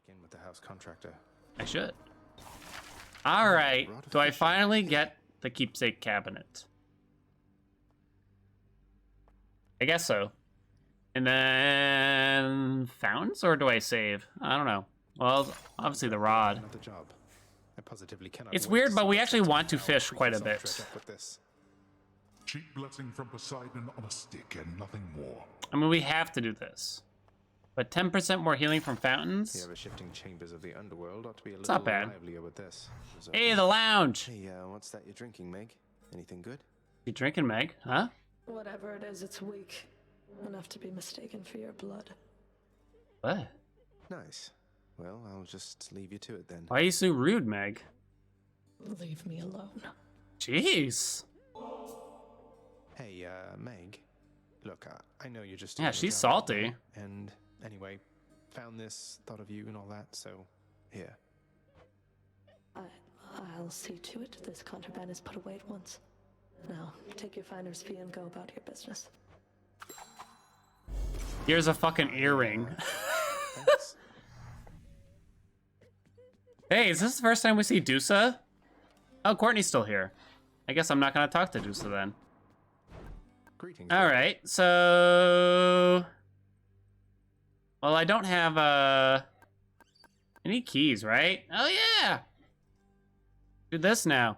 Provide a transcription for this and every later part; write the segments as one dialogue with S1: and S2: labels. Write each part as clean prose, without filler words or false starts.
S1: in with the house contractor.
S2: I should. All right. Do I finally get the keepsake cabinet? I guess so. And then fountains, or do I save? I don't know. Well, obviously the rod.
S1: Another job. I positively cannot
S2: It's
S1: wait
S2: weird,
S1: to
S2: but
S1: see
S2: we
S1: what
S2: actually
S1: sort of
S2: want to
S1: power
S2: fish quite a
S1: Freakosaurus
S2: bit.
S1: dredge up with this.
S3: Cheap blessing from Poseidon on a stick and nothing more.
S2: I mean, we have to do this. But 10% more healing from fountains?
S1: The ever-shifting chambers of the underworld ought to be a
S2: It's
S1: little
S2: not bad.
S1: livelier with this.
S2: Hey, the lounge!
S1: Hey, what's that you're drinking, Meg? Anything good?
S2: You drinking, Meg? Huh?
S4: Whatever it is, it's weak. Enough to be mistaken for your blood.
S2: What?
S1: Nice. Well, I'll just leave you to it then.
S2: Why are you so rude, Meg?
S4: Leave me alone.
S2: Jeez.
S1: Hey, Meg. Look, I know you're just...
S2: Yeah,
S1: doing
S2: she's
S1: your job,
S2: salty.
S1: And anyway, found this, thought of you and all that, so here.
S4: I'll see to it this contraband is put away at once. Now, take your finder's fee and go about your business.
S2: Here's a fucking earring.
S1: Thanks.
S2: Hey, is this the first time we see Dusa? Oh, Courtney's still here. I guess I'm not gonna talk to Dusa then.
S1: Greetings.
S2: All right, so... Well, I don't have, any keys, right? Oh, yeah! Do this now.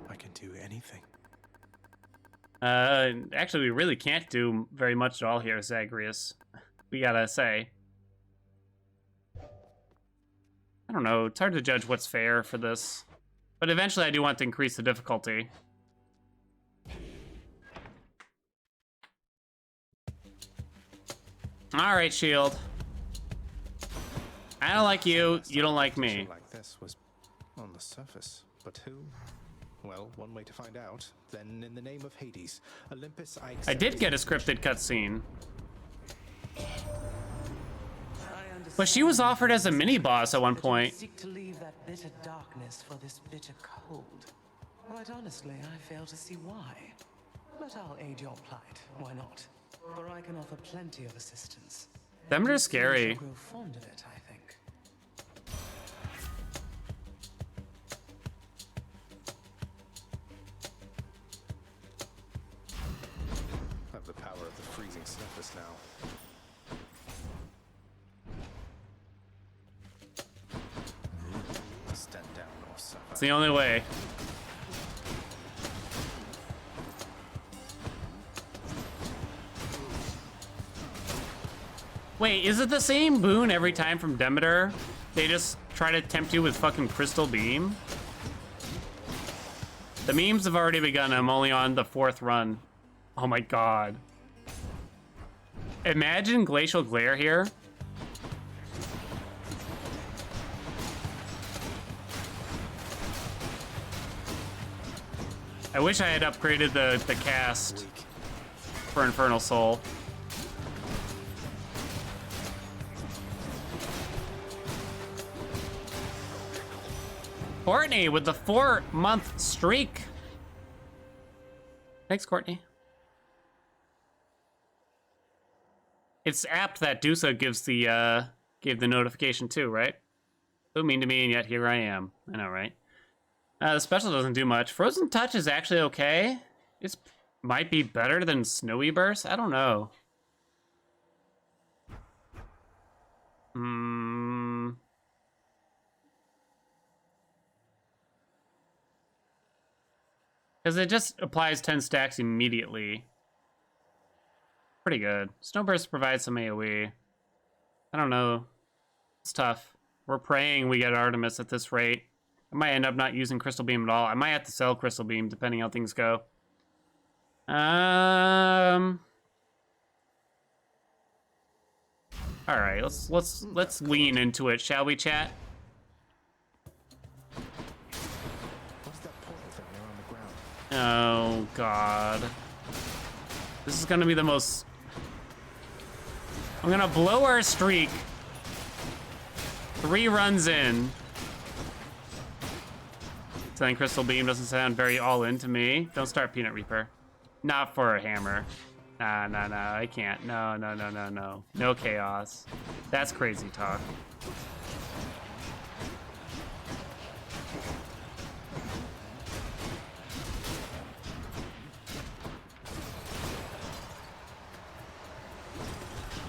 S1: I can do anything.
S2: Actually, we really can't do very much at all here, Zagreus. We gotta say. I don't know, it's hard to judge what's fair for this. But eventually I do want to increase the difficulty. Alright, Shield. I don't like you, you don't like me.
S1: Like this was on the surface, but who? Well, one way to find out. Then, in the name of Hades, Olympus,
S2: I did get a scripted cutscene. But she was offered as a mini-boss at one point.
S5: Seek to leave that bitter darkness for this bitter cold. Quite honestly, I fail to see why. But I'll aid your plight. Why not? For I can offer plenty of assistance.
S2: Them are
S5: You
S2: scary.
S5: shall grow fond of it, I think.
S1: I have the power of the freezing surface now. Stand down or suffer.
S2: It's the only way. Wait, is it the same boon every time from Demeter? They just try to tempt you with fucking Crystal Beam? The memes have already begun. I'm only on the 4th run. Oh my god. Imagine Glacial Glare here. I wish I had upgraded the cast for Infernal Soul. Courtney with the 4-month streak. Thanks, Courtney. It's apt that Dusa gives the gave the notification too, right? So mean to me, and yet here I am. I know, right? The special doesn't do much. Frozen Touch is actually okay. It's might be better than Snowy Burst. I don't know. Because it just applies 10 stacks immediately. Pretty good. Snowburst provides some AoE. I don't know. It's tough. We're praying we get Artemis at this rate. I might end up not using Crystal Beam at all. I might have to sell Crystal Beam depending how things go. All right, let's lean into it, shall we, chat?
S1: What's that portal thing there on the ground?
S2: Oh god. This is gonna be the most... I'm gonna blow our streak. 3 runs in. Saying Crystal Beam doesn't sound very all in to me. Don't start Peanut Reaper. Not for a hammer. Nah, I can't. No. No chaos. That's crazy talk.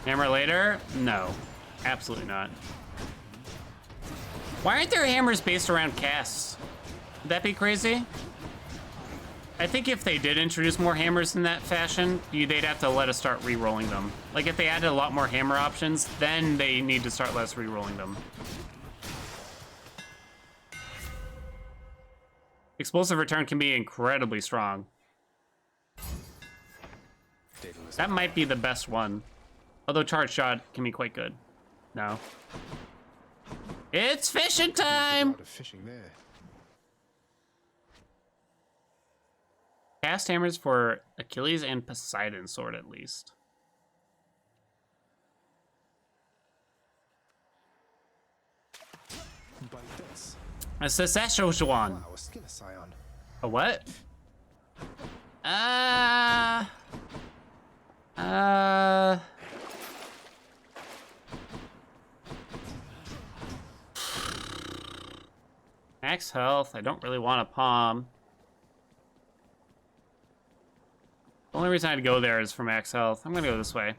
S2: Hammer later? No. Absolutely not. Why aren't there hammers based around casts? Would that be crazy? I think if they did introduce more hammers in that fashion, they'd have to let us start re-rolling them. Like, if they added a lot more hammer options, then they need to start let us re-rolling them. Explosive return can be incredibly strong. That might be the best one. Although charge shot can be quite good. No. It's fishing time!
S1: A lot of fishing there.
S2: Cast hammers for Achilles and Poseidon sword, at least.
S1: By this.
S2: A Sesseshojuan.
S1: Wow, a skill scion.
S2: A what? Max health. I don't really want a palm. The only reason I'd go there is for max health. I'm gonna go this way.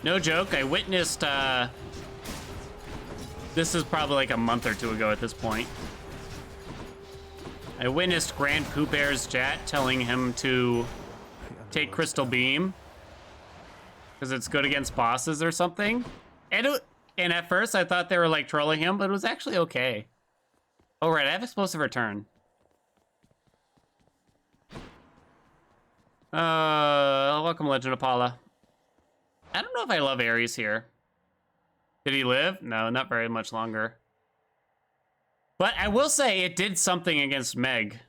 S2: No joke, I witnessed, this is probably like a month or two ago at this point. I witnessed Grand Poopear's chat telling him to take Crystal Beam because it's good against bosses or something. And at first I thought they were like trolling him, but it was actually okay. Oh right, I have explosive return. Welcome Legend of Paula. I don't know if I love Ares here. Did he live? No, not very much longer. But I will say it did something against Meg.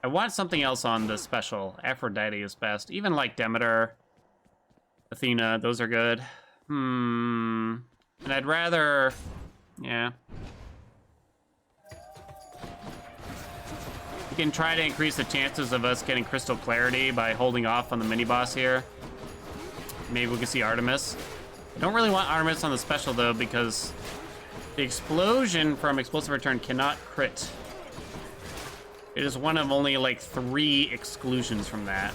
S2: I want something else on the special. Aphrodite is best. Even like Demeter, Athena, those are good. And I'd rather... Yeah. We can try to increase the chances of us getting Crystal Clarity by holding off on the mini-boss here. Maybe we can see Artemis. I don't really want Artemis on the special, though, because the explosion from Explosive Return cannot crit. It is one of only, like, 3 exclusions from that.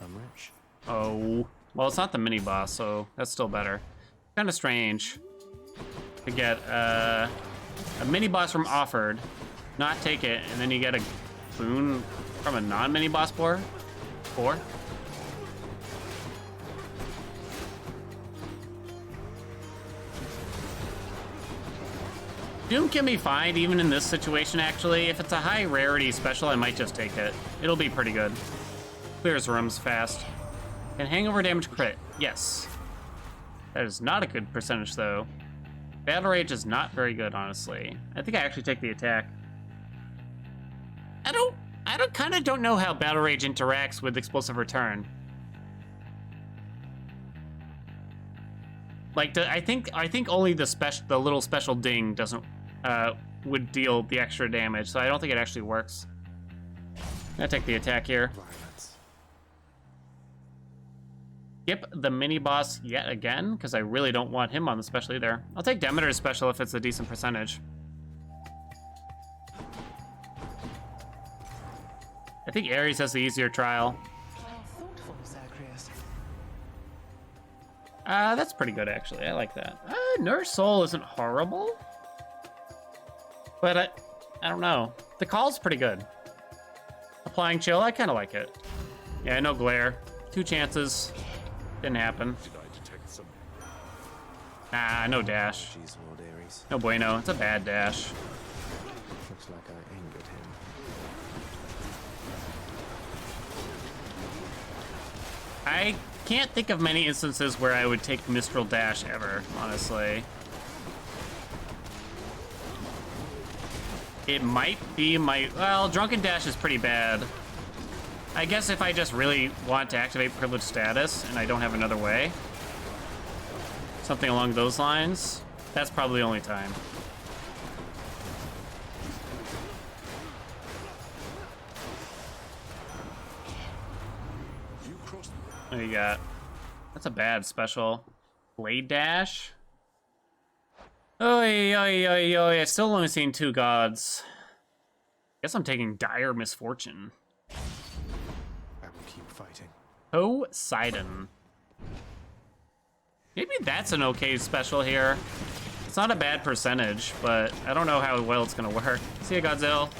S1: I'm rich.
S2: Oh. Well, it's not the mini-boss, so that's still better. Kind of strange to get a mini-boss from Offered, not take it, and then you get a boon from a non-mini-boss for? Doom can be fine, even in this situation, actually. If it's a high rarity special, I might just take it. It'll be pretty good. Clears rooms fast. Can hangover damage crit? Yes. That is not a good percentage, though. Battle Rage is not very good, honestly. I think I actually take the attack. I kind of don't know how Battle Rage interacts with Explosive Return. Like, I think only the little special ding doesn't would deal the extra damage, so I don't think it actually works. I'm gonna take the attack here. Skip the mini-boss yet again, because I really don't want him on the special either. I'll take Demeter's special if it's a decent percentage. I think Ares has the easier trial.
S5: How thoughtful, Zagreus.
S2: That's pretty good, actually. I like that. Nurse Soul isn't horrible. But I don't know. The call's pretty good. Applying Chill, I kind of like it. Yeah, no glare. 2 chances. Didn't happen.
S3: Did I detect some?
S2: No dash.
S1: Jeez, Lord Ares.
S2: No bueno. It's a bad dash.
S1: Looks like I angered him.
S2: can't think of many instances where I would take Mistral Dash ever, honestly. It might be my... Well, Drunken Dash is pretty bad. I guess if I just really want to activate Privileged Status and I don't have another way, something along those lines, that's probably the only time. What do you got? That's a bad special. Blade Dash? Oy, oy, oy, oy. I've still only seen 2 gods. Guess I'm taking Dire Misfortune.
S1: I will keep fighting.
S2: Poseidon. Maybe that's an okay special here. It's not a bad percentage, but I don't know how well it's gonna work. See ya, Godzilla.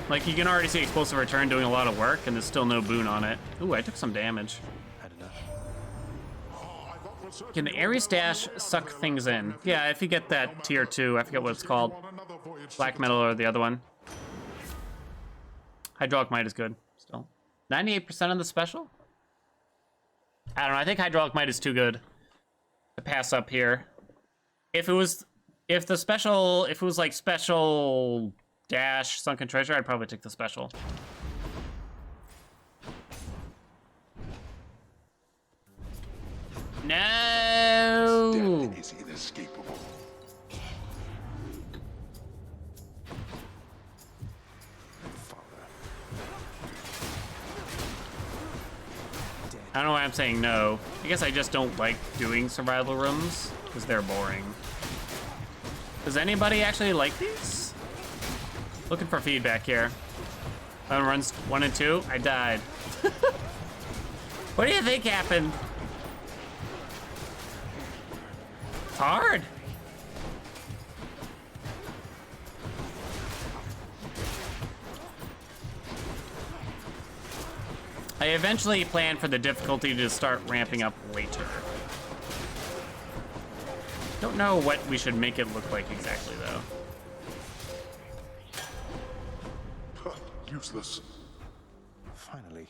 S2: Like, you can already see Explosive Return doing a lot of work, and there's still no boon on it. Ooh, I took some damage.
S1: Had enough.
S2: Can the Ares Dash suck things in? Yeah, if you get that tier 2, I forget what it's called. Black Metal or the other one. Hydraulic Might is good, still. 98% on the special? I don't know, I think Hydraulic Might is too good to pass up here. If it was like special dash Sunken Treasure, I'd probably take the special. No!
S3: Death is inescapable.
S2: I don't know why I'm saying no. I guess I just don't like doing survival rooms because they're boring. Does anybody actually like these? Looking for feedback here. On runs 1 and 2, I died. What do you think happened? It's hard. I eventually plan for the difficulty to start ramping up later. Don't know what we should make it look like exactly, though.
S3: Useless.
S1: Finally.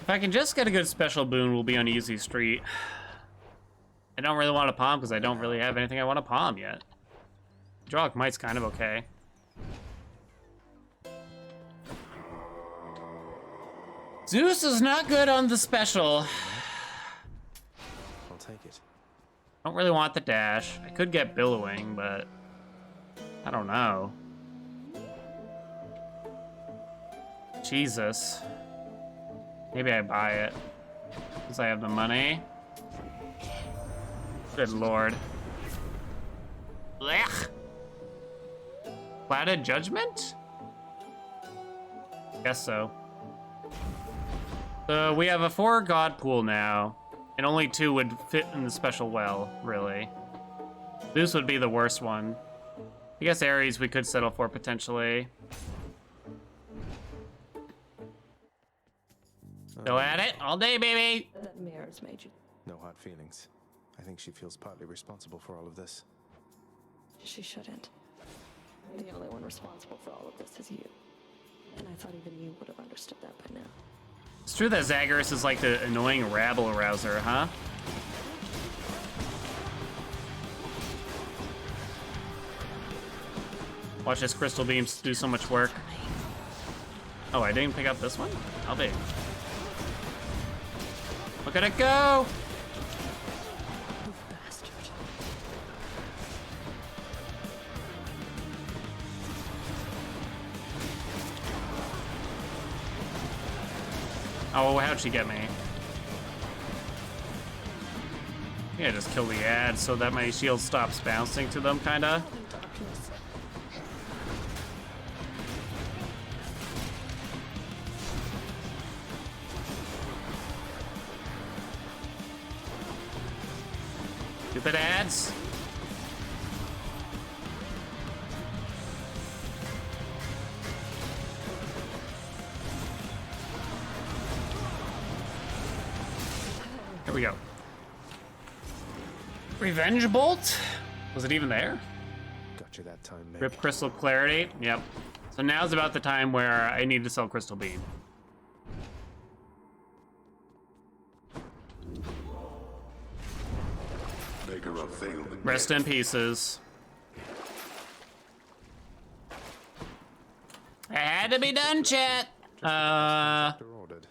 S2: If I can just get a good special boon, we'll be on easy street. I don't really want to palm because I don't really have anything I want to palm yet. Hydraulic Might's kind of okay. Zeus is not good on the special.
S1: I'll take it.
S2: Don't really want the dash. I could get Billowing, but I don't know. Jesus. Maybe I buy it because I have the money. Good lord. Blech. Platted Judgment? Guess so. So we have a 4 god pool now, and only 2 would fit in the special well, really. This would be the worst one. I guess Ares we could settle for potentially. Go at it all day, baby.
S4: That mirror's made you.
S1: No hard feelings. I think she feels partly responsible for all of this.
S4: She shouldn't. The only one responsible for all of this is you. And I thought even you would have understood that by now.
S2: It's true that Zagreus is like the annoying rabble-rouser, huh? Watch his crystal beams do so much work. Oh, I didn't pick up this one? I'll be. Look at it go!
S4: You bastard.
S2: Oh, how'd she get me? Yeah, just kill the ads so that my shield stops bouncing to them, kinda.
S4: Darkness.
S2: Stupid ads. Here we go. Revenge Bolt? Was it even there?
S1: Got you that time, Meg.
S2: Rip Crystal Clarity? Yep. So now's about the time where I need to sell Crystal Beam.
S3: Megaera failed again.
S2: Rest in pieces. It had to be done, chat.
S1: Ordered.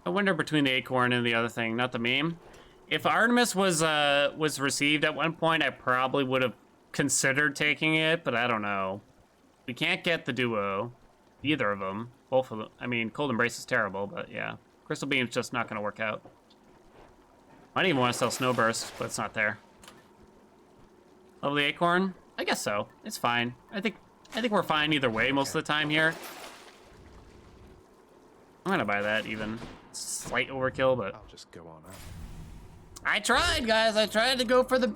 S2: I wonder between the acorn and the other thing, not the meme. If Artemis was received at one point, I probably would have considered taking it, but I don't know. We can't get the duo, either of them, both of them. I mean, Cold Embrace is terrible, but yeah, Crystal Beam's just not gonna work out. I don't even want to sell Snowburst, but it's not there. Lovely acorn? I guess so. It's fine. I think we're fine either way most of the time here. I'm gonna buy that even. Slight overkill, but
S1: I'll just go on up.
S2: I tried, guys. I tried to go for the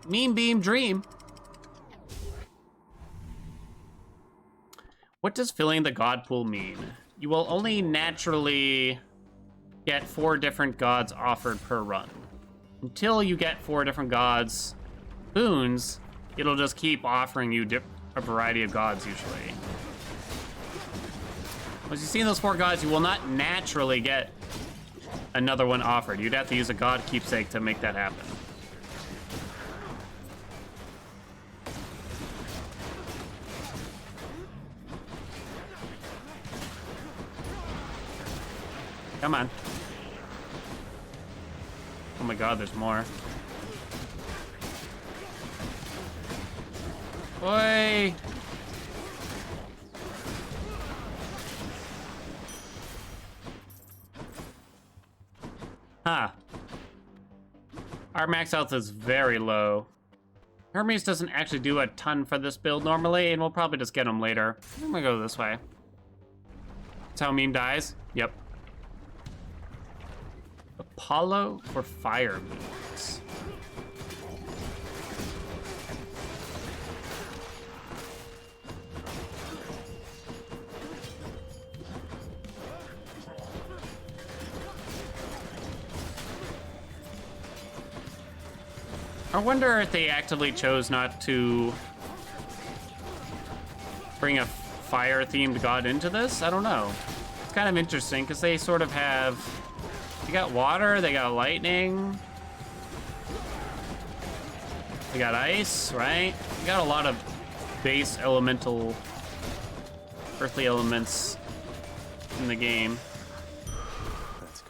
S2: meme beam dream. What does filling the god pool mean? You will only naturally get 4 different gods offered per run. Until you get 4 different gods boons, it'll just keep offering you a variety of gods usually. Once you see those 4 gods, you will not naturally get another one offered. You'd have to use a god keepsake to make that happen. Come on. Oh my god, there's more. Oi! Huh. Our max health is very low. Hermes doesn't actually do a ton for this build normally, and we'll probably just get him later. I'm gonna go this way. That's how meme dies? Yep. Apollo or fire moves? I wonder if they actively chose not to bring a fire-themed god into this. I don't know. It's kind of interesting because they sort of have... They got water, they got lightning. They got ice, right? They got a lot of base elemental, earthly elements in the game.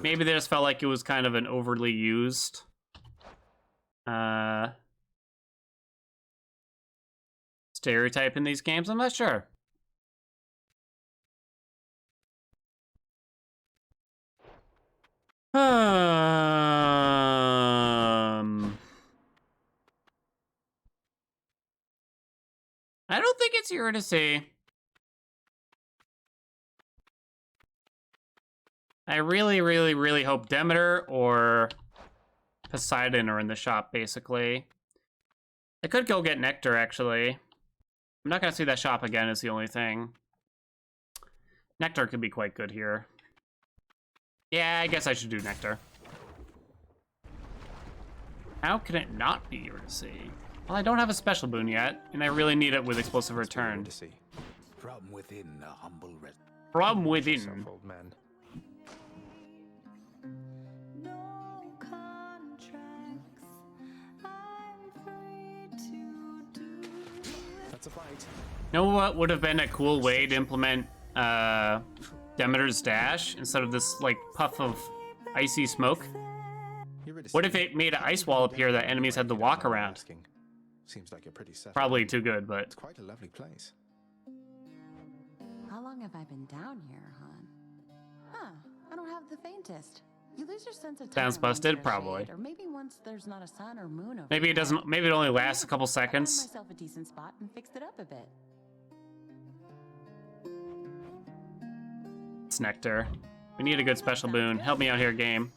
S2: Maybe they just felt like it was kind of an overly used stereotype in these games. I'm not sure. I don't think it's Eurydice. I really, really, really hope Demeter or Poseidon are in the shop, basically. I could go get Nectar, actually. I'm not gonna see that shop again, is the only thing. Nectar could be quite good here. Yeah, I guess I should do Nectar. How can it not be Eurydice? Well, I don't have a special boon yet, and I really need it with Explosive Return.
S6: From within the humble red.
S2: From within.
S1: Yourself, old man. That's a bite.
S2: You know what would have been a cool way to implement Demeter's dash instead of this like puff of icy smoke? What if it made an ice wall appear that enemies had to walk around?
S1: Seems like you're pretty settled.
S2: Probably too good, but
S1: It's quite a lovely place.
S7: How long have I been down here, hon? Huh, I don't have the faintest. You lose your sense of time.
S2: Sounds
S7: once
S2: busted,
S7: there's
S2: probably.
S7: shade, or maybe once there's not a sun or moon over
S2: maybe it
S7: there.
S2: doesn't. Maybe it only lasts a couple
S7: I found
S2: seconds.
S7: myself a decent spot and fixed it up a bit.
S2: It's Nectar. We need a good special boon. Help me out here, game.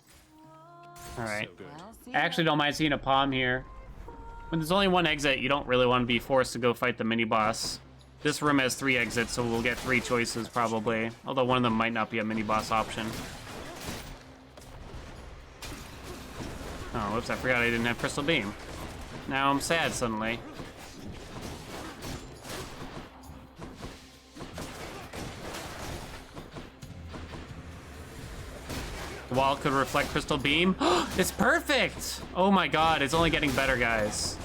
S2: All right.
S1: So good.
S7: Well, see
S2: I actually don't mind seeing a palm here. When there's only one exit, you don't really want to be forced to go fight the mini-boss. This room has 3 exits, so we'll get 3 choices probably. Although one of them might not be a mini-boss option. Oh, whoops, I forgot I didn't have Crystal Beam. Now I'm sad suddenly. The wall could reflect Crystal Beam. It's perfect! Oh my god, it's only getting better, guys.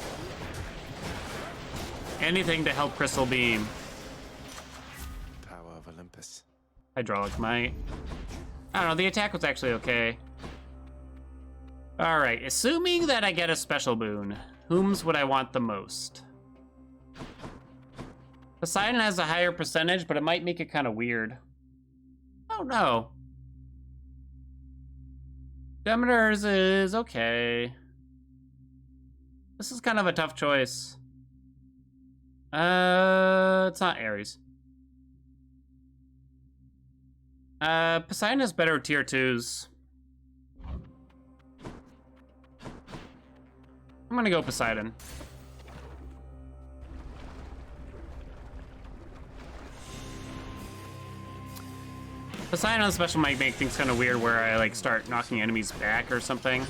S2: Anything to help Crystal Beam.
S1: Power of Olympus.
S2: Hydraulic Might. I don't know, the attack was actually okay. Alright, assuming that I get a special boon, whom's would I want the most? Poseidon has a higher percentage, but it might make it kind of weird. Oh no. Demeter's is okay. This is kind of a tough choice. It's not Ares. Poseidon has better tier 2s. I'm gonna go Poseidon. Poseidon on special might make things kind of weird where I like start knocking enemies back or something.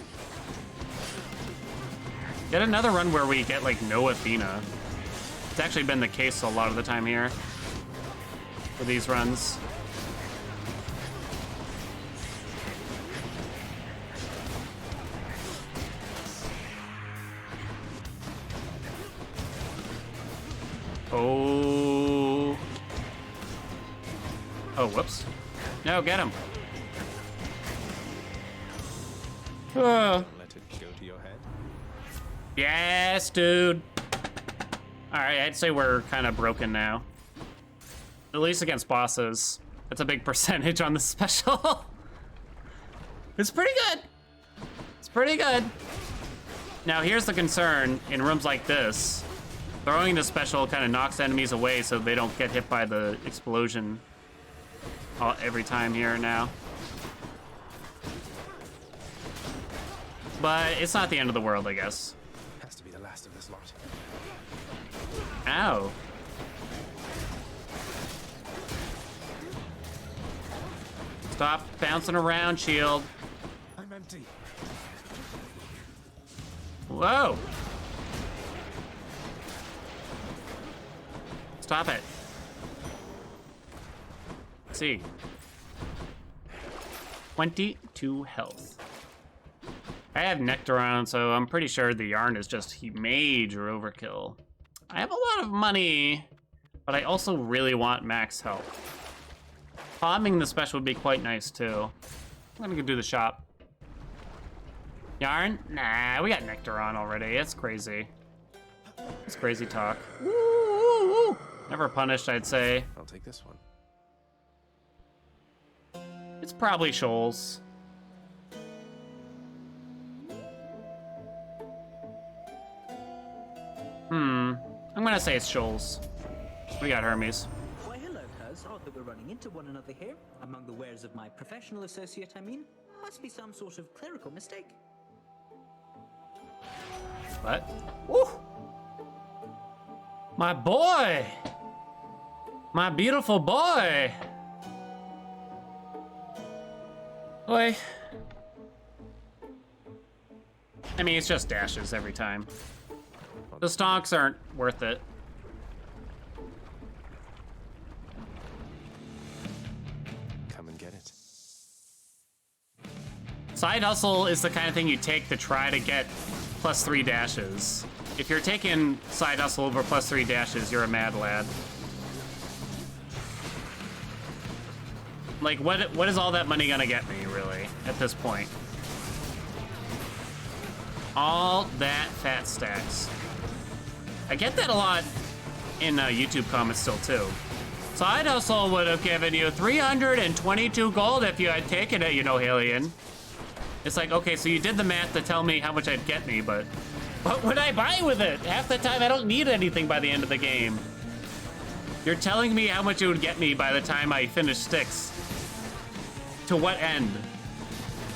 S2: Get another run where we get like no Athena. It's actually been the case a lot of the time here for these runs. Oh. Oh, whoops. No, get him. Oh.
S1: Let it go to your head.
S2: Yes, dude. All right, I'd say we're kind of broken now. At least against bosses. That's a big percentage on the special. It's pretty good. It's pretty good. Now, here's the concern in rooms like this. Throwing the special kind of knocks enemies away so they don't get hit by the explosion every time here now. But it's not the end of the world, I guess.
S1: Has to be the last of this lot.
S2: Ow. Stop bouncing around, shield.
S1: I'm empty.
S2: Whoa. Stop it. Let's see. 22 health. I have Nectar on, so I'm pretty sure the yarn is just major overkill. I have a lot of money, but I also really want max health. Palming the special would be quite nice too. I'm gonna go do the shop. Yarn? Nah, we got Nectar on already. It's crazy. It's crazy talk. Woo! Never punished, I'd say.
S1: I'll take this one.
S2: It's probably Shoals. I'm gonna say it's Shoals. We got Hermes.
S8: Why, hello, cuz. Odd that we're running into one another here. Among the wares of my professional associate, I mean. Must be some sort of clerical mistake.
S2: What? Woo! My boy! My beautiful boy! Boy. I mean, it's just dashes every time. The stonks aren't worth it.
S1: Come and get it.
S2: Side hustle is the kind of thing you take to try to get +3 dashes. If you're taking side hustle over +3 dashes, you're a mad lad. Like, what is all that money gonna get me, really, at this point? All that fat stacks. I get that a lot in YouTube comments still, too. Side hustle would have given you 322 gold if you had taken it, you know, Halion. It's like, okay, so you did the math to tell me how much it'd get me, but what would I buy with it? Half the time, I don't need anything by the end of the game. You're telling me how much it would get me by the time I finish Styx. To what end?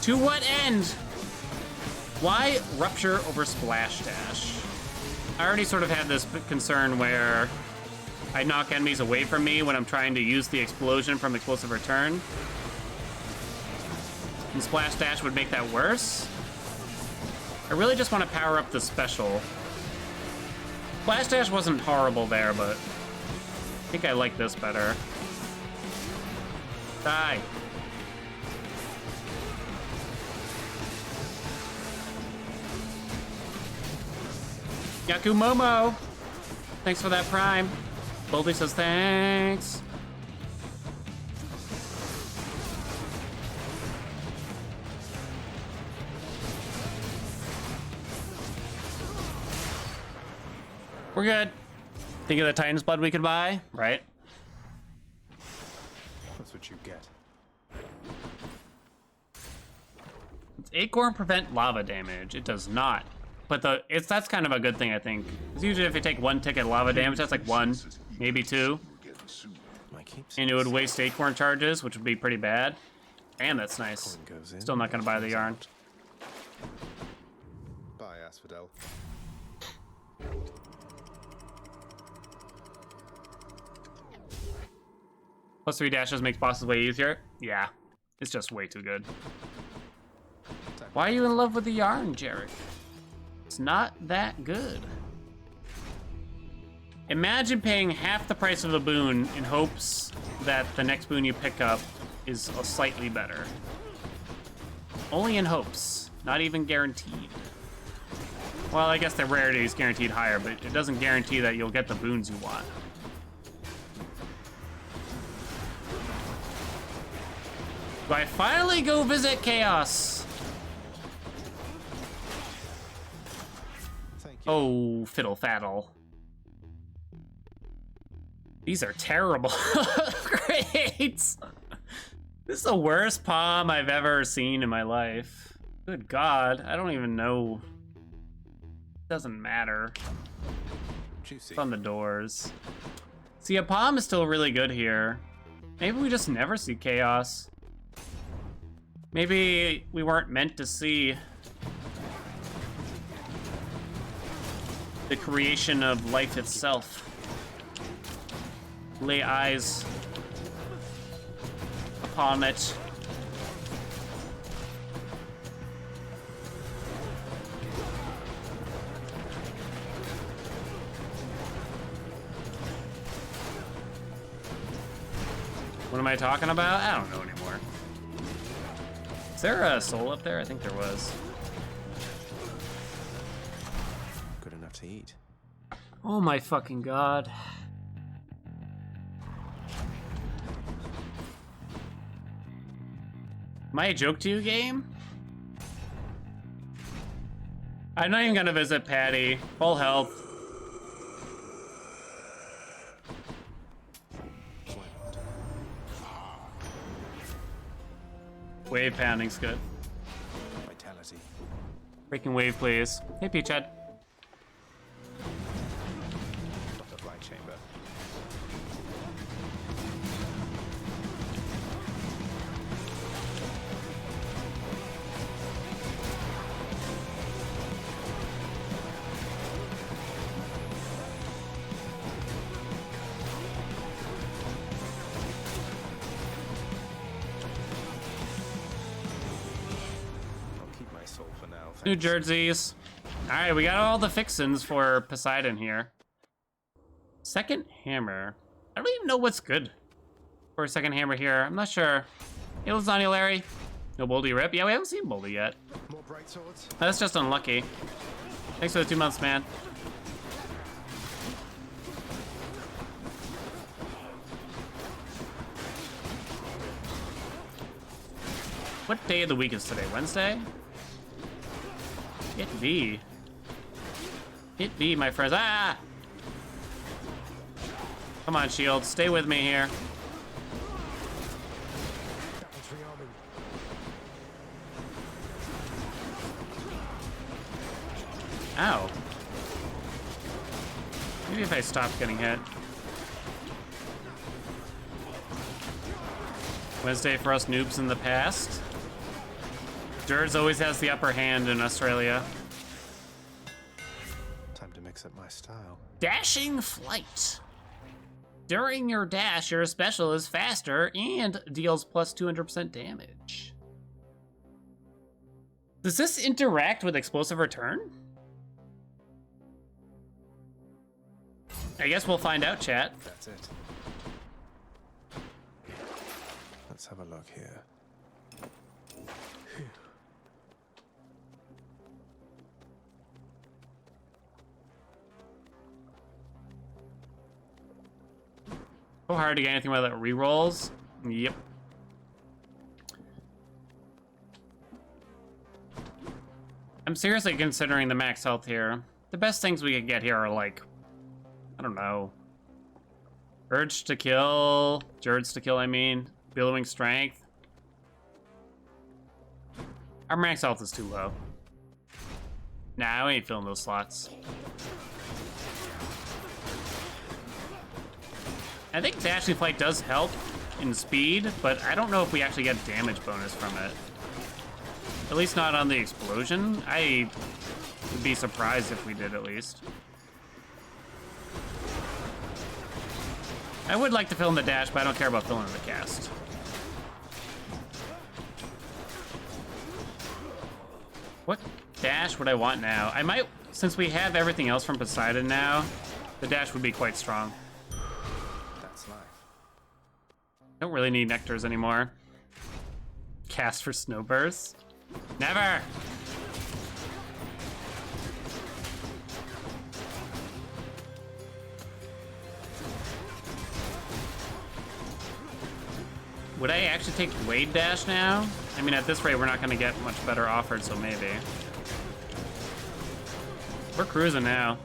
S2: To what end? Why Rupture over Splash Dash? I already sort of had this concern where I knock enemies away from me when I'm trying to use the explosion from Explosive Return. And Splash Dash would make that worse. I really just want to power up the special. Splash Dash wasn't horrible there, but I think I like this better. Die. Yaku Momo! Thanks for that prime. Boldy says thanks. We're good. Think of the Titan's blood we could buy, right?
S1: That's what you get.
S2: It's Acorn prevent lava damage. It does not. But that's kind of a good thing, I think. Because usually if you take one tick at lava damage, that's like one, maybe two. And it would waste Acorn charges, which would be pretty bad. And that's nice. Still not gonna buy the yarn.
S1: Bye, Asphodel.
S2: +3 dashes makes bosses way easier. Yeah, it's just way too good. Why are you in love with the yarn, Jarek? It's not that good. Imagine paying half the price of a boon in hopes that the next boon you pick up is slightly better. Only in hopes, not even guaranteed. Well, I guess the rarity is guaranteed higher, but it doesn't guarantee that you'll get the boons you want. Do I finally go visit Chaos?
S1: Thank you.
S2: Oh, fiddle faddle. These are terrible. Great. This is the worst palm I've ever seen in my life. Good God, I don't even know. Doesn't matter.
S1: Juicy.
S2: It's on the doors. See, a palm is still really good here. Maybe we just never see Chaos. Maybe we weren't meant to see the creation of life itself. Lay eyes upon it. What am I talking about? I don't know anymore. Is there a soul up there? I think there was.
S1: Good enough to eat.
S2: Oh my fucking God. Am I a joke to you, game? I'm not even gonna visit Patty. Full health. Wave pounding's good.
S1: Vitality.
S2: Freaking wave, please. Hey, Peachhead.
S1: Butterfly chamber. I'll keep my soul for now.
S2: New
S1: Thanks.
S2: jerseys. All right, we got all the fixins for Poseidon here. Second hammer. I don't even know what's good for a second hammer here. I'm not sure. Hey, Lasagna Larry. No Boldy Rip. Yeah, we haven't seen Boldy yet.
S1: More bright swords.
S2: That's just unlucky. Thanks for the 2 months, man. What day of the week is today? Wednesday? It be. It be, my friends. Ah! Come on, Shield. Stay with me here. Ow. Maybe if I stopped getting hit. Wednesday for us noobs in the past. Jers always has the upper hand in Australia.
S1: Time to mix up my style.
S2: Dashing flight. During your dash, your special is faster and deals plus 200% damage. Does this interact with explosive return? I guess we'll find out, chat.
S1: That's it. Let's have a look here. Phew.
S2: So hard to get anything without rerolls. Yep. I'm seriously considering the max health here. The best things we could get here are like, I don't know. Urge to kill, Jurds to kill, I mean. Billowing strength. Our max health is too low. Nah, we ain't filling those slots. I think Dashing Flight does help in speed, but I don't know if we actually get damage bonus from it. At least not on the explosion. I would be surprised if we did, at least. I would like to fill in the dash, but I don't care about filling in the cast. What dash would I want now? I might, since we have everything else from Poseidon now, the dash would be quite strong.
S1: That's life.
S2: Don't really need nectars anymore. Cast for snowbursts? Never! Would I actually take Wade Dash now? I mean, at this rate, we're not gonna get much better offered, so maybe. We're cruising now.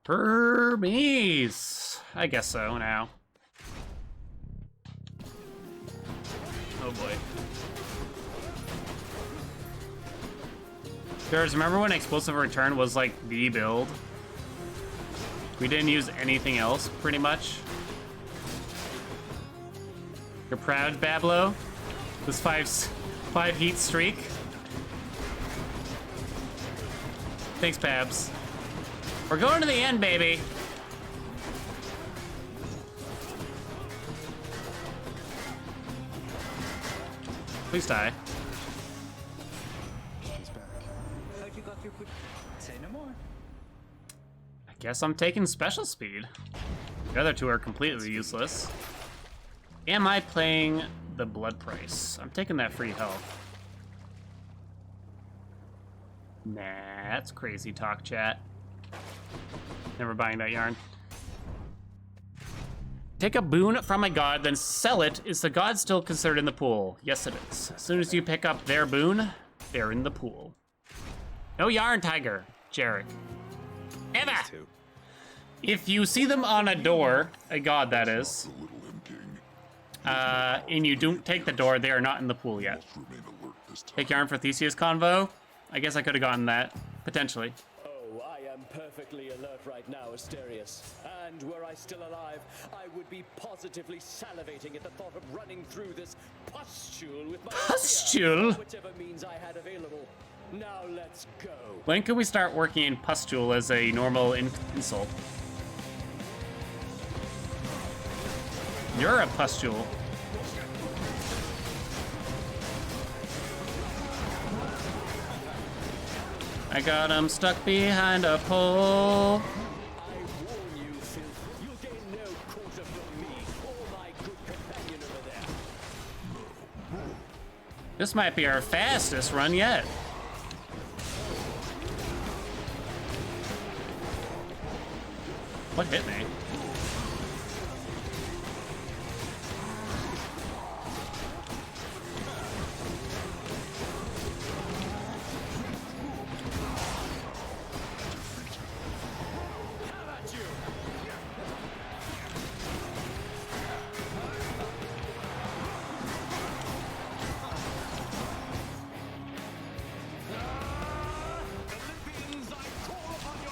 S2: Hermes! I guess so now. Oh boy. Guys, remember when Explosive Return was like the build? We didn't use anything else, pretty much. You're proud, Bablo? This five heat streak? Thanks, Babs. We're going to the end, baby. Please die.
S1: He's back.
S8: Heard you got your quick. Say no more.
S2: I guess I'm taking special speed. The other two are completely useless. Am I playing the blood price? I'm taking that free health. Nah, that's crazy talk, chat. Never buying that yarn. Take a boon from a god, then sell it. Is the god still considered in the pool? Yes, it is. As soon as you pick up their boon, they're in the pool. No yarn, Tiger. Jarek. Emma! If you see them on a door, a god that is, and you don't take the door, they are not in the pool yet. Take yarn for Theseus convo? I guess I could have gotten that, potentially.
S9: Oh, I am perfectly alert right now, Asterius. And were I still alive, I would be positively salivating at the thought of running through this pustule with my
S2: Pustule?
S9: spear, whichever means I had available. Now let's go.
S2: When can we start working in pustule as a normal insult? You're a pustule. I got him stuck behind a pole.
S9: I warn you, Phil, you'll gain no quarter from me or my good companion over there.
S2: This might be our fastest run yet. What hit me?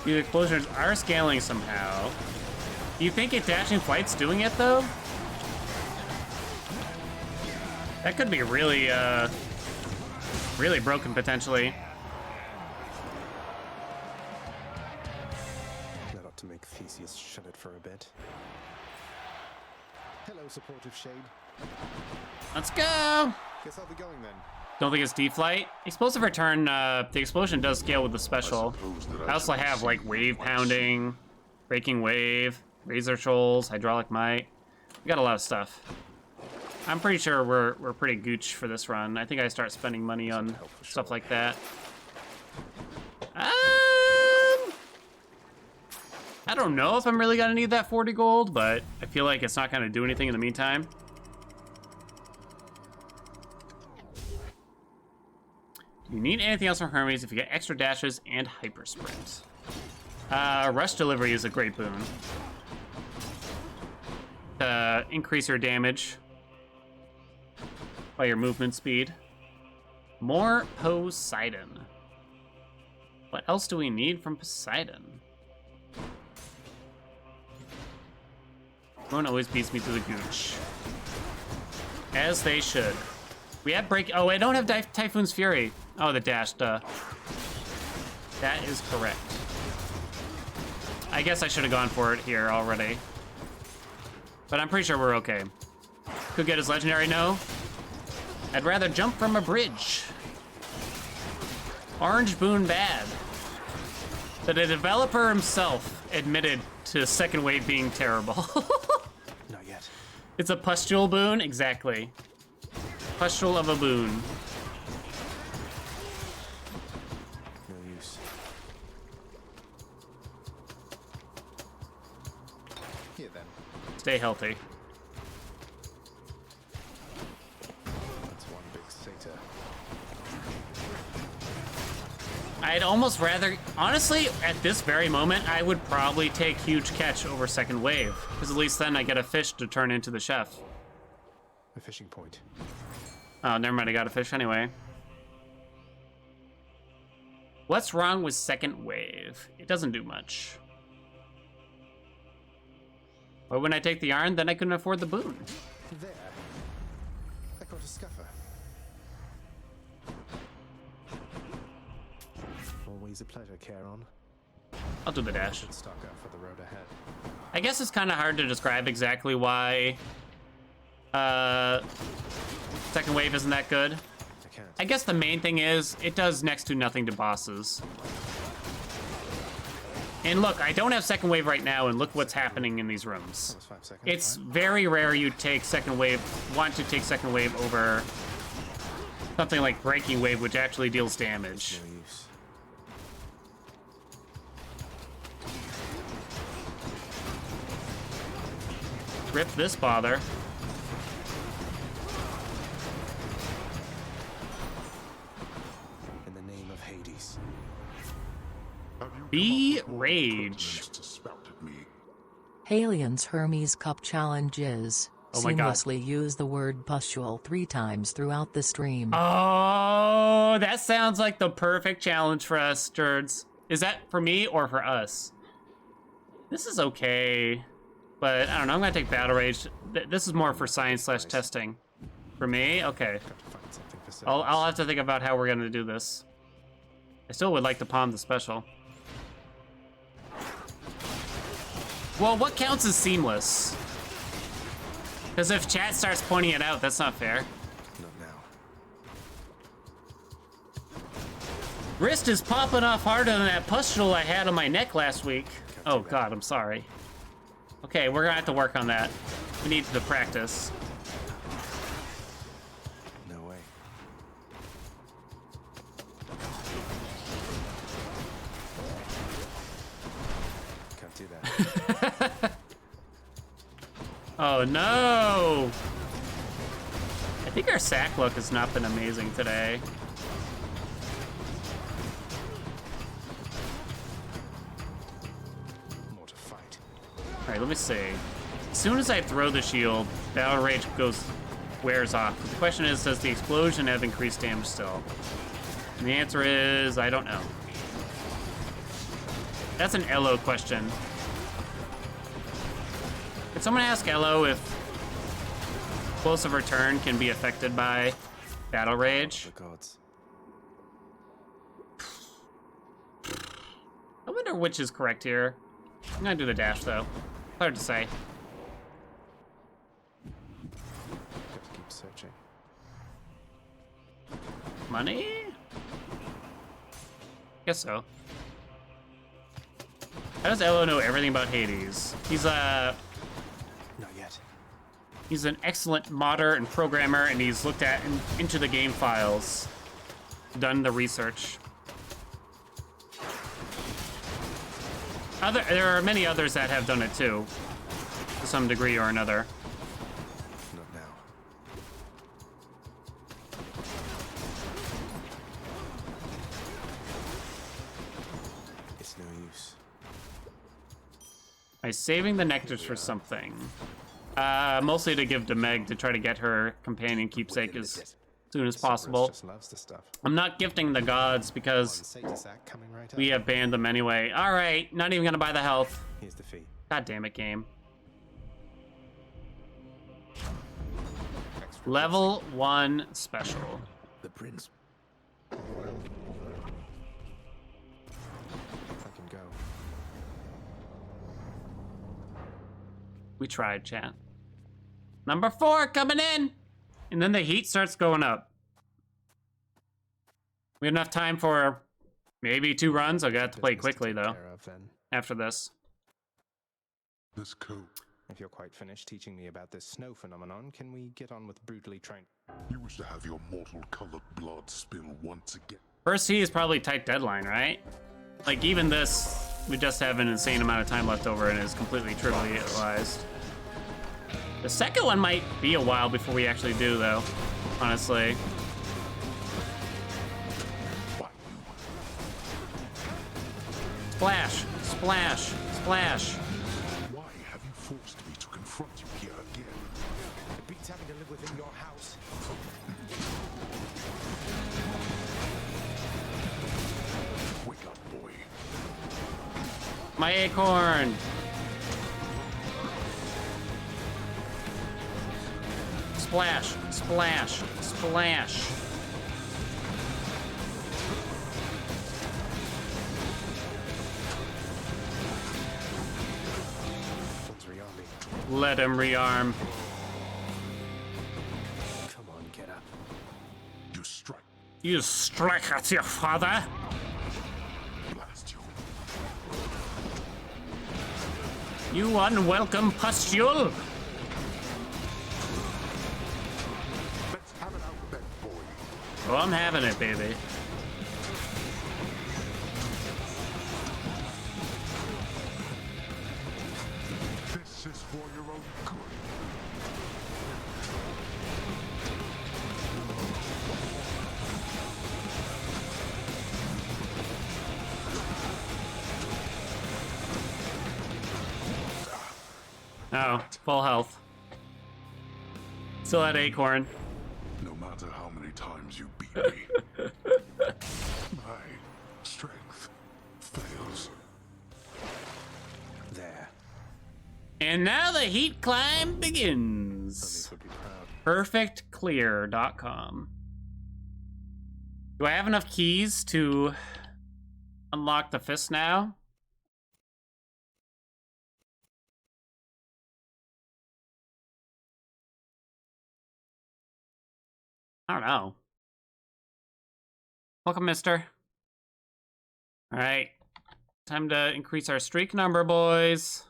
S2: The explosions are scaling somehow. Do you think a dashing flight's doing it, though? That could be really, really broken, potentially.
S1: That ought to make Theseus shut it for a bit. Hello, supportive shade.
S2: Let's go!
S1: Guess I'll be going then.
S2: Don't think it's D-Flight. Explosive return, the explosion does scale with the special. I also have, like, wave pounding, breaking wave, razor shoals, hydraulic might. We got a lot of stuff. I'm pretty sure we're pretty gooch for this run. I think I start spending money on stuff like that. I don't know if I'm really gonna need that 40 gold, but I feel like it's not gonna do anything in the meantime. Do you need anything else from Hermes if you get extra dashes and hyper sprint? Rush delivery is a great boon. Increase your damage by your movement speed. More Poseidon. What else do we need from Poseidon? Everyone always beats me to the gooch. As they should. We have break. Oh, I don't have Typhoon's Fury. Oh, the dash, duh. That is correct. I guess I should have gone for it here already. But I'm pretty sure we're okay. Could get his legendary, no. I'd rather jump from a bridge. Orange boon bad. The developer himself admitted to second wave being terrible.
S1: Not yet.
S2: It's a pustule boon? Exactly. Pustule of a boon.
S1: No use. Here then.
S2: Stay healthy.
S1: That's one big satyr.
S2: I'd almost rather, honestly, at this very moment, I would probably take huge catch over second wave, because at least then I get a fish to turn into the chef.
S1: A fishing point.
S2: Oh, never mind, I got a fish anyway. What's wrong with second wave? It doesn't do much. But when I take the yarn, then I couldn't afford the boon.
S1: There. I caught a scuffer. Always a pleasure, Charon.
S2: I'll do the dash.
S1: Should stock up for the road ahead.
S2: I guess it's kind of hard to describe exactly why second wave isn't that good.
S1: I can't.
S2: I guess the main thing is it does next to nothing to bosses. And look, I don't have second wave right now, and look what's happening in these rooms.
S1: That was 5 seconds.
S2: It's
S1: right?
S2: very rare you take second wave, want to take second wave over something like breaking wave, which actually deals damage.
S1: No use.
S2: Rip this bother.
S1: In the name of Hades.
S3: Have you
S2: Be
S3: come up with
S2: rage.
S3: pertinence to spout at me?
S10: Halien's Hermes Cup Challenge is
S2: Oh my God.
S10: seamlessly use the word pustule 3 times throughout the stream.
S2: Oh, that sounds like the perfect challenge for us, Sturds. Is that for me or for us? This is okay, but I don't know. I'm gonna take Battle Rage. This is more for science/testing. For me, okay.
S1: Got to find something for
S2: I'll have to think about how we're gonna do this. I still would like to palm the special. Well, what counts as seamless? Because if chat starts pointing it out, that's not fair.
S1: Not now.
S2: Wrist is popping off harder than that pustule I had on my neck last week. Oh God, I'm sorry. Okay, we're gonna have to work on that. We need to practice.
S1: No way. Can't do that.
S2: Oh no! I think our sack look has not been amazing today.
S1: More to fight.
S2: All right, let me see. As soon as I throw the shield, Battle Rage wears off. The question is, does the explosion have increased damage still? And the answer is, I don't know. That's an Elo question. Did someone ask Elo if explosive return can be affected by battle rage?
S1: The gods.
S2: I wonder which is correct here. I'm gonna do the dash though. Hard to say.
S1: Gotta keep searching.
S2: Money? Guess so. How does Elo know everything about Hades? He's
S1: Not yet.
S2: he's an excellent modder and programmer, and he's looked at into the game files, done the research. There are many others that have done it too, to some degree or another.
S1: Not now. It's no use.
S2: By saving the nectars for something. Mostly to give to Meg to try to get her companion keepsake as soon as possible.
S1: Just loves the stuff.
S2: I'm not gifting the gods because
S1: Satyr coming right up.
S2: we have banned them anyway. All right, not even gonna buy the health.
S1: Here's the fee.
S2: God damn it, game.
S1: Extra
S2: Level 1 special.
S6: The prince.
S1: I can go.
S2: We tried, chat. Number 4 coming in! And then the heat starts going up. We have enough time for maybe 2 runs. I got to play quickly though,
S1: Care of, then.
S2: after this.
S3: This coat.
S1: If you're quite finished teaching me about this snow phenomenon, can we get on with brutally trying?
S3: You wish to have your mortal-colored blood spill once again.
S2: First heat is probably tight deadline, right? Like even this, we just have an insane amount of time left over and is completely trivialized. The second one might be a while before we actually do though, honestly. Splash, splash, splash.
S3: Why have you forced me to confront you here again?
S1: It beats having to live within your house.
S3: Wake up, boy.
S2: My acorn. Splash, splash, splash.
S1: One's rearming.
S2: Let him rearm.
S1: Come on, get up.
S3: You strike.
S2: You strike at your father.
S3: Blast you.
S2: You unwelcome pustule.
S3: Let's have it out then, boy.
S2: Oh, I'm having it, baby.
S3: This is for your own good.
S2: Oh, full health. Still at acorn.
S3: No matter how many times you beat me, my strength fails.
S1: There.
S2: And now the heat climb begins.
S1: Zombies would be proud.
S2: Perfectclear.com. Do I have enough keys to unlock the fist now? I don't know. Welcome, mister. All right. Time to increase our streak number, boys.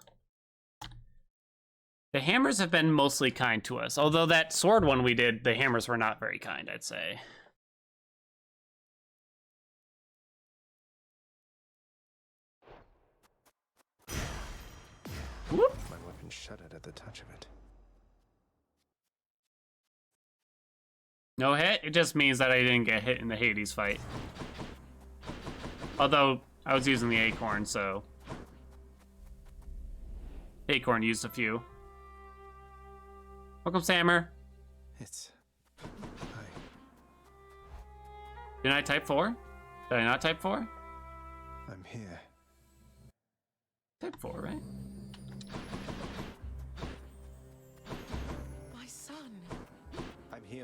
S2: The hammers have been mostly kind to us. Although that sword one we did, the hammers were not very kind, I'd say. Whoop.
S1: My weapon shuddered at the touch of it.
S2: No hit? It just means that I didn't get hit in the Hades fight. Although, I was using the acorn, so... Acorn used a few. Welcome, Sammer.
S1: It's...
S2: Did I type 4? Did I not type 4?
S1: I'm here.
S2: Type 4, right?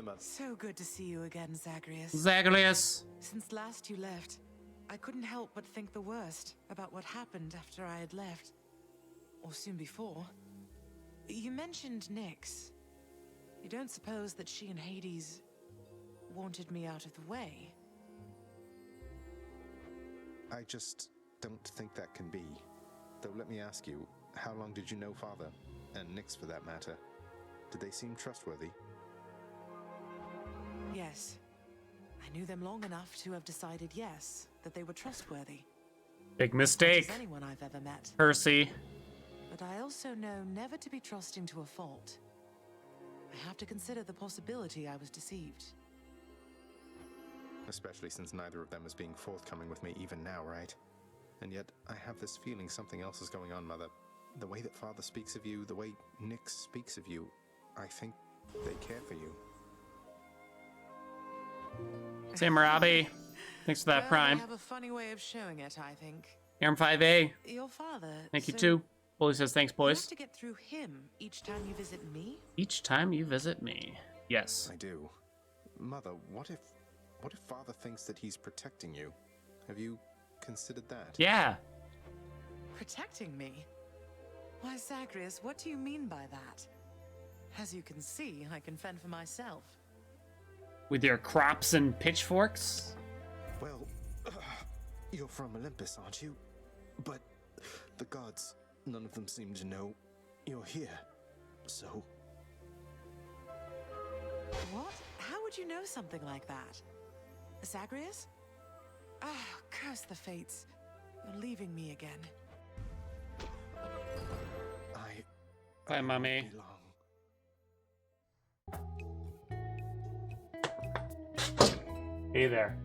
S1: here, Mother.
S5: So good to see you again, Zagreus.
S2: Zagreus!
S5: Since last you left, I couldn't help but think the worst about what happened after I had left. Or soon before. You mentioned Nyx. You don't suppose that she and Hades wanted me out of the way?
S1: I just don't think that can be. Though let me ask you, how long did you know Father? And Nyx for that matter. Did they seem trustworthy?
S5: Yes. I knew them long enough to have decided yes, that they were trustworthy.
S2: Big
S5: As
S2: mistake,
S5: much as anyone I've ever met.
S2: Percy.
S5: But I also know never to be trusting to a fault. I have to consider the possibility I was deceived.
S1: Especially since neither of them is being forthcoming with me even now, right? And yet, I have this feeling something else is going on, Mother. The way that Father speaks of you, the way Nyx speaks of you, I think they care for you.
S2: Samarabi, thanks for that
S5: Well,
S2: prime.
S5: I have a funny way of showing it, I think.
S2: Aram 5A,
S5: Your father.
S2: thank you
S5: so
S2: too. Bully says thanks,
S5: You
S2: boys.
S5: have to get through him each time you visit me?
S2: Each time you visit me. Yes.
S1: I do. Mother, what if Father thinks that he's protecting you? Have you considered that?
S2: Yeah.
S5: Protecting me? Why, Zagreus, what do you mean by that? As you can see, I can fend for myself.
S2: With your crops and pitchforks?
S1: Well, you're from Olympus, aren't you? But the gods, none of them seem to know you're here. So...
S5: What? How would you know something like that? Zagreus? Ah, curse the fates. You're leaving me again.
S2: Bye, Mommy.
S1: Be long.
S2: Hey there.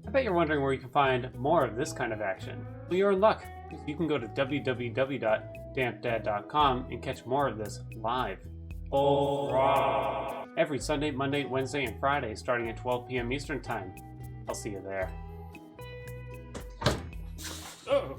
S2: I bet you're wondering where you can find more of this kind of action. Well, you're in luck. You can go to www.dampdad.com and catch more of this live. Every Sunday, Monday, Wednesday, and Friday starting at 12 p.m. Eastern Time. I'll see you there. Oh.